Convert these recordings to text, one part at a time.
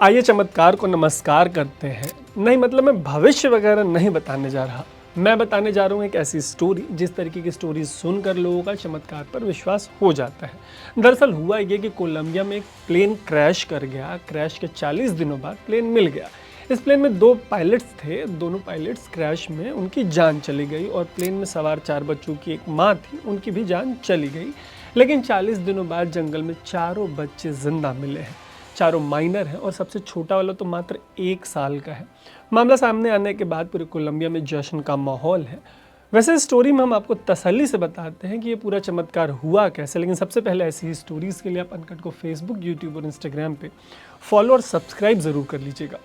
आइए चमत्कार को नमस्कार करते हैं। नहीं मतलब मैं भविष्य वगैरह नहीं बताने जा रहा, मैं बताने जा रहा हूँ एक ऐसी स्टोरी जिस तरीके की स्टोरी सुनकर लोगों का चमत्कार पर विश्वास हो जाता है। दरअसल हुआ ये कि कोलंबिया में एक प्लेन क्रैश कर गया। क्रैश के 40 दिनों बाद प्लेन मिल गया। इस प्लेन में 2 पायलट्स थे। दोनों पायलट्स क्रैश में उनकी जान चली गई और प्लेन में सवार 4 बच्चों की एक माँ थी, उनकी भी जान चली गई। लेकिन 40 दिनों बाद जंगल में चारों बच्चे जिंदा मिले हैं। चारों माइनर हैं और सबसे छोटा वाला तो मात्र 1 साल का है। मामला सामने आने के बाद पूरे कोलंबिया में जश्न का माहौल है। वैसे इस स्टोरी में हम आपको तसल्ली से बताते हैं कि ये पूरा चमत्कार हुआ कैसे, लेकिन सबसे पहले ऐसी ही स्टोरीज़ के लिए आप अनकट को फेसबुक, यूट्यूब और इंस्टाग्राम पे फॉलो और सब्सक्राइब ज़रूर कर लीजिएगा।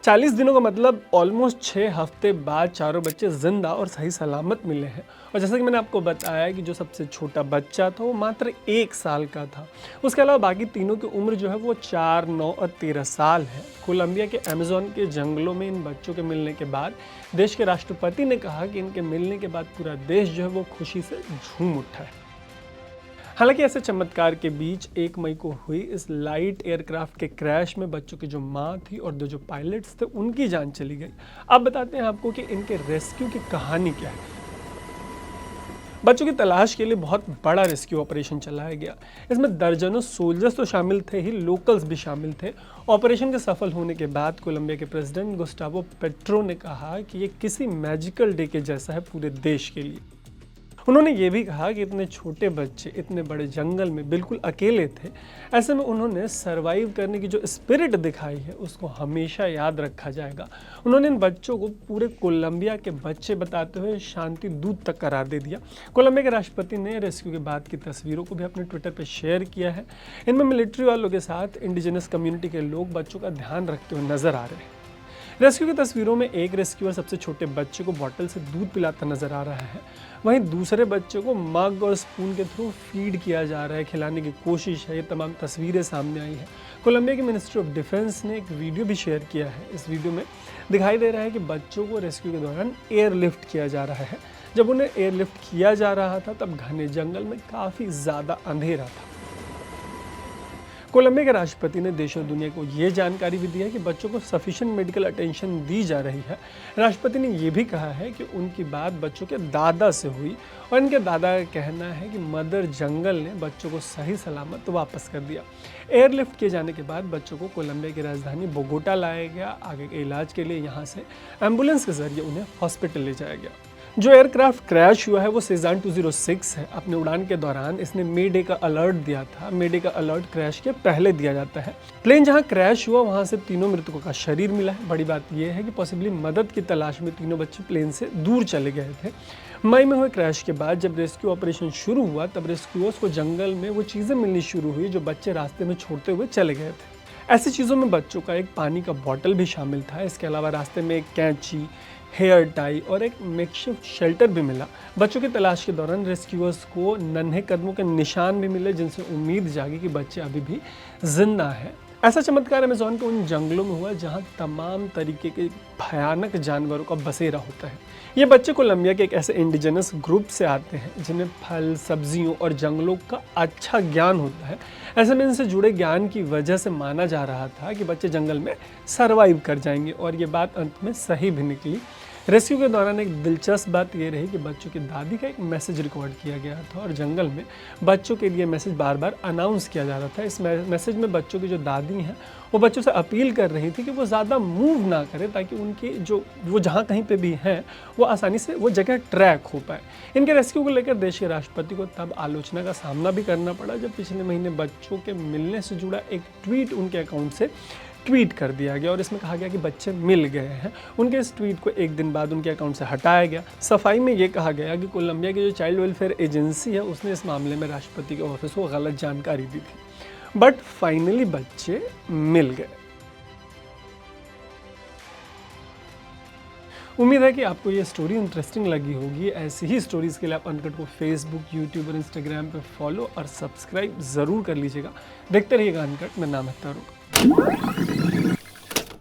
40 दिनों का मतलब ऑलमोस्ट 6 हफ्ते बाद चारों बच्चे जिंदा और सही सलामत मिले हैं। और जैसा कि मैंने आपको बताया कि जो सबसे छोटा बच्चा था वो मात्र 1 साल का था। उसके अलावा बाकी तीनों की उम्र जो है वो 4, 9 और 13 साल है। कोलंबिया के अमेज़न के जंगलों में इन बच्चों के मिलने के बाद देश के राष्ट्रपति ने कहा कि इनके मिलने के बाद पूरा देश जो है वो खुशी से झूम उठा है। हालांकि ऐसे चमत्कार के बीच 1 मई को हुई इस लाइट एयरक्राफ्ट के क्रैश में बच्चों की जो माँ थी और 2 जो पायलट्स थे उनकी जान चली गई। अब बताते हैं आपको कि इनके रेस्क्यू की कहानी क्या है। बच्चों की तलाश के लिए बहुत बड़ा रेस्क्यू ऑपरेशन चलाया गया। इसमें दर्जनों सोल्जर्स तो शामिल थे ही, लोकल्स भी शामिल थे। ऑपरेशन के सफल होने के बाद कोलंबिया के प्रेसिडेंट गुस्टावो पेट्रो ने कहा कि ये किसी मैजिकल डे के जैसा है पूरे देश के लिए। उन्होंने ये भी कहा कि इतने छोटे बच्चे इतने बड़े जंगल में बिल्कुल अकेले थे। ऐसे में उन्होंने सरवाइव करने की जो स्पिरिट दिखाई है उसको हमेशा याद रखा जाएगा। उन्होंने इन बच्चों को पूरे कोलंबिया के बच्चे बताते हुए शांति दूत तक करार दे दिया। कोलंबिया के राष्ट्रपति ने रेस्क्यू के बाद की तस्वीरों को भी अपने ट्विटर पर शेयर किया है। इनमें मिलिट्री वालों के साथ इंडिजिनस कम्युनिटी के लोग बच्चों का ध्यान रखते हुए नजर आ रहे हैं। रेस्क्यू की तस्वीरों में एक रेस्क्यूअर सबसे छोटे बच्चे को बोतल से दूध पिलाता नजर आ रहा है। वहीं दूसरे बच्चे को मग और स्पून के थ्रू फीड किया जा रहा है, खिलाने की कोशिश है। ये तमाम तस्वीरें सामने आई हैं। कोलंबिया की मिनिस्ट्री ऑफ डिफेंस ने एक वीडियो भी शेयर किया है। इस वीडियो में दिखाई दे रहा है कि बच्चों को रेस्क्यू के दौरान एयरलिफ्ट किया जा रहा है। जब उन्हें एयरलिफ्ट किया जा रहा था तब घने जंगल में काफ़ी ज़्यादा अंधेरा था। कोलंबिया के राष्ट्रपति ने देश और दुनिया को ये जानकारी भी दी है कि बच्चों को सफिशिएंट मेडिकल अटेंशन दी जा रही है। राष्ट्रपति ने ये भी कहा है कि उनकी बात बच्चों के दादा से हुई और इनके दादा का कहना है कि मदर जंगल ने बच्चों को सही सलामत वापस कर दिया। एयरलिफ्ट किए जाने के बाद बच्चों को कोलंबिया की राजधानी बोगोटा लाया गया। आगे के इलाज के लिए यहाँ से एम्बुलेंस के जरिए उन्हें हॉस्पिटल ले जाया गया। जो एयरक्राफ्ट क्रैश हुआ है वो सेजान 206 है। अपने उड़ान के दौरान इसने मे डे का अलर्ट दिया था। मे डे का अलर्ट क्रैश के पहले दिया जाता है। प्लेन जहां क्रैश हुआ वहां से 3 मृतकों का शरीर मिला है। बड़ी बात यह है कि पॉसिबली मदद की तलाश में 3 बच्चे प्लेन से दूर चले गए थे। मई में हुए क्रैश के बाद जब रेस्क्यू ऑपरेशन शुरू हुआ तब रेस्क्यूअर्स को जंगल में वो चीज़ें मिलनी शुरू हुई जो बच्चे रास्ते में छोड़ते हुए चले गए थे। ऐसी चीज़ों में बच्चों का एक पानी का बॉटल भी शामिल था। इसके अलावा रास्ते में एक कैंची, हेयर टाई और एक मेकशिफ्ट शेल्टर भी मिला। बच्चों की तलाश के दौरान रेस्क्यूअर्स को नन्हे कदमों के निशान भी मिले जिनसे उम्मीद जागी कि बच्चे अभी भी जिंदा हैं। ऐसा चमत्कार अमेज़न के उन जंगलों में हुआ जहां तमाम तरीके के भयानक जानवरों का बसेरा होता है। ये बच्चे कोलंबिया के एक ऐसे इंडिजिनस ग्रुप से आते हैं जिन्हें फल, सब्जियों और जंगलों का अच्छा ज्ञान होता है। ऐसे में इनसे जुड़े ज्ञान की वजह से माना जा रहा था कि बच्चे जंगल में सरवाइव कर जाएंगे और ये बात अंत में सही भी निकली। रेस्क्यू के दौरान एक दिलचस्प बात यह रही कि बच्चों की दादी का एक मैसेज रिकॉर्ड किया गया था और जंगल में बच्चों के लिए मैसेज बार बार अनाउंस किया जा रहा था। इस मैसेज में बच्चों की जो दादी हैं वो बच्चों से अपील कर रही थी कि वो ज़्यादा मूव ना करें ताकि उनकी जो वो जहाँ कहीं पे भी हैं वो आसानी से वो जगह ट्रैक हो पाए। इनके रेस्क्यू को लेकर देश के राष्ट्रपति को तब आलोचना का सामना भी करना पड़ा जब पिछले महीने बच्चों के मिलने से जुड़ा एक ट्वीट उनके अकाउंट से ट्वीट कर दिया गया और इसमें कहा गया कि बच्चे मिल गए हैं। उनके इस ट्वीट को 1 दिन बाद उनके अकाउंट से हटाया गया। सफाई में ये कहा गया कि कोलंबिया की जो चाइल्ड वेलफेयर एजेंसी है उसने इस मामले में राष्ट्रपति के ऑफिस को गलत जानकारी दी थी। बट फाइनली बच्चे मिल गए। उम्मीद है कि आपको ये स्टोरी इंटरेस्टिंग लगी होगी। ऐसी ही स्टोरीज़ के लिए आप अनकट को फेसबुक, यूट्यूब और इंस्टाग्राम पे फॉलो और सब्सक्राइब ज़रूर कर लीजिएगा। देखते रहिएगा अनकट। मेरा नाम है तरुण।